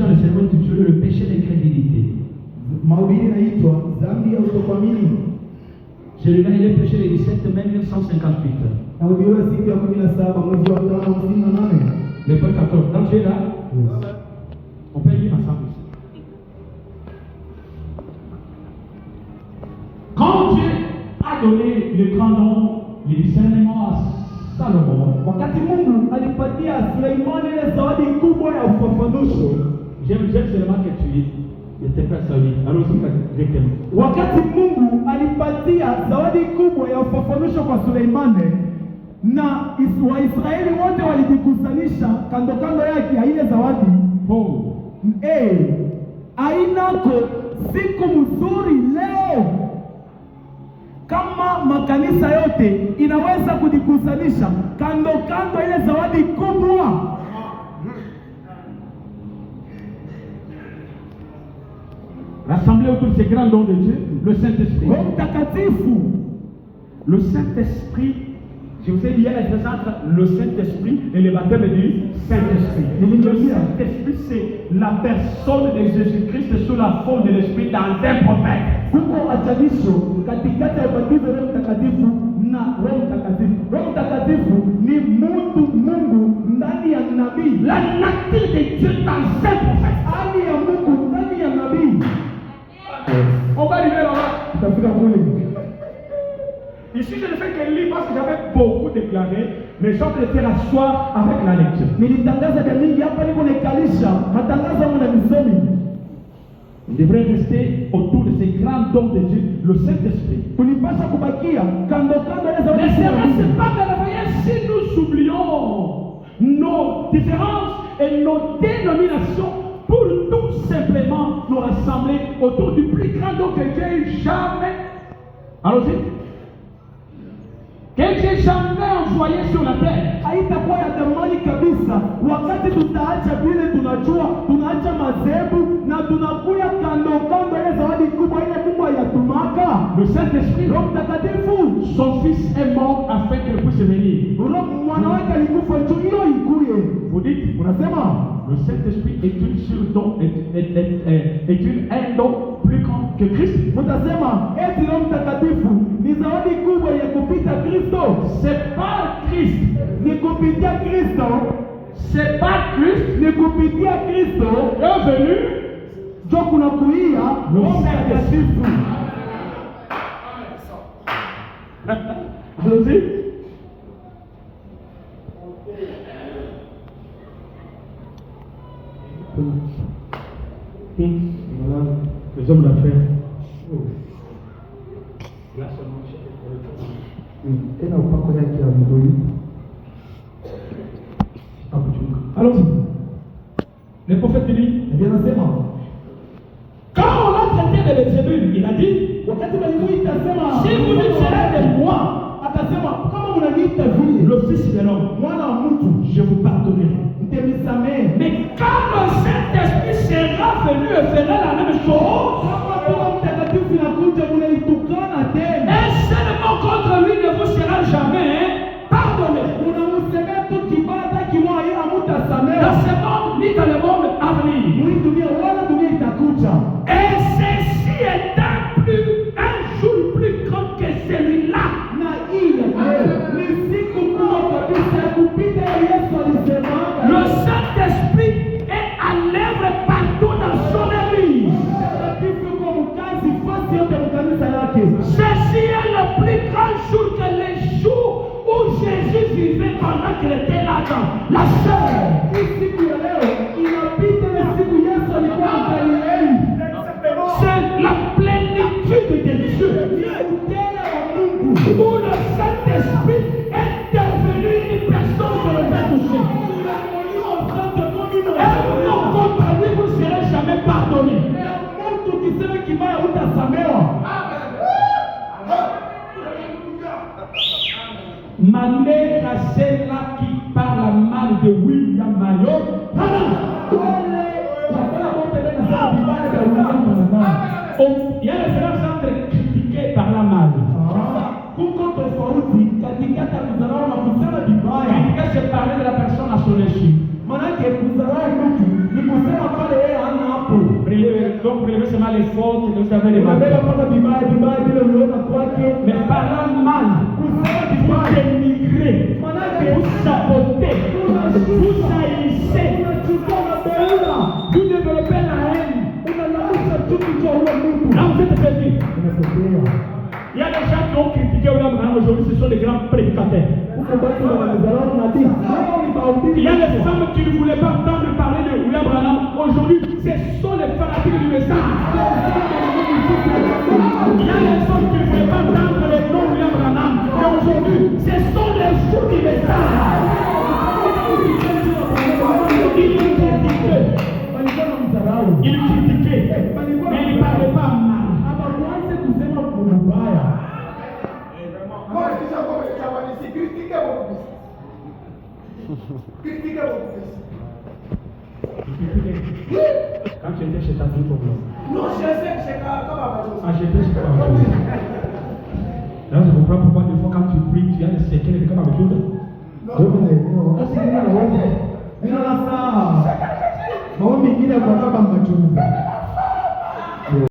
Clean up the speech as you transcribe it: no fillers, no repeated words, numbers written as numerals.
dans le sermon intitulé Le péché d'incrédulité. Celui-là, il est prêché le 17 mai 1958. Le peuple 14. Donc tu es là? On peut lire ensemble ici. Quand Dieu a donné le grand nom, le discernement à Salomon, j'aime seulement que tu n'étais pas saudi. Allons-y directement. Wakati Mungu alipatia zawadi kubwa ya ufafanuzi kwa Suleimani, na Waisraeli wote walijikusanyisha kando kando yake ya ile zawadi. Ainako siku mzuri leo kama makanisa yote inaweza kujikusanyisha kando kando ile zawadi kubwa. Rassemblés autour de ces grands dons de Dieu, le Saint-Esprit. Le Saint-Esprit, je vous ai dit, il y a la différence entre le Saint-Esprit et le baptême du Saint-Esprit. Le Saint-Esprit, c'est la personne de Jésus-Christ sous la forme de l'Esprit dans un prophète. La nature de Dieu dans un prophète. On va arriver là-bas. Ici, je ne fais que lire parce que j'avais beaucoup déclaré, mais je vais faire asseoir avec la lecture. On devrait rester autour de ces grands dons de Dieu, le Saint-Esprit. C'est pas merveilleux si nous oublions nos différences et nos dénominations pour tout simplement nous rassembler autour du plus grand don que Dieu ait jamais. Allons-y. Que Dieu ait jamais envoyé sur la terre. Haitakuwa ya thamani kabisa wakati tutaacha vile tunajua, tunaacha madhehebu na tunakuya kando kando ile zawadi kubwa ile Mungu ayatumaka. Le Saint-Esprit, Roho Mtakatifu, son fils est mort afin qu'il puisse venir. Mwana wake alikufa juu hiyo ikuye. Vous dites, unasema le Saint-Esprit est une surdon, est un don plus grand que Christ. Mutasema eti Roho Mtakatifu ni zawadi kubwa ya kupita Kristo. C'est pas Christ. Ni kupitia Kristo. C'est pas Christ. Ni kupitia Kristo. Est venu. Jo kuna kuia Roho Mtakatifu. Allons-y. Les hommes d'affaires. Allons-y. Le prophète dit, quand on l'a traité de Belzébul, il a dit, si vous me tirez de moi, le fils de l'homme, je vous pardonnerai. Mais quand le Saint-Esprit sera venu et fera la même chose, et seulement contre lui ne vous sera jamais pardonné. Dans ce monde, ni dans le monde à venir. Et ceci est un jour plus grand que celui-là. Le Saint-Esprit est à l'œuvre partout dans son église. Ceci est le plus grand jour que les jours où Jésus vivait pendant qu'il était là-dedans. La chair. C'est la plénitude de Dieu. Où le Saint-Esprit est devenu une personne que le Père touché. Et non contre lui, vous ne serez jamais pardonné. Ma mère a celle-là qui parle mal de William Mayo. Il y a la différence entre critiquer par la mal. Critiquer, c'est parler de la personne à son insu. Donc, prélever seulement les fautes que vous avez remarquées. Mais parlant mal, vous dénigrez, vous sabotez, vous haïssez, vous développez la haine. Là, vous êtes perdu. Il y a des gens qui ont critiqué William Branham aujourd'hui, ce sont des grands prédicateurs. Il y a des femmes qui ne voulaient pas entendre parler de William Branham. Aujourd'hui, ce sont les fanatiques du message. Il y a des hommes qui ne voulaient pas entendre le nom de William Branham. Et aujourd'hui, ce sont les fous du message. Il critiquait, mais il ne parlait pas mal. Quand tu étais chez ta fille, Non, je sais que c'est comme ah, j'étais chez ta fille. Là, je comprends pourquoi des fois quand tu pries, tu as des séquelles de comme avec tout. Mama mingine kwa baba machungu.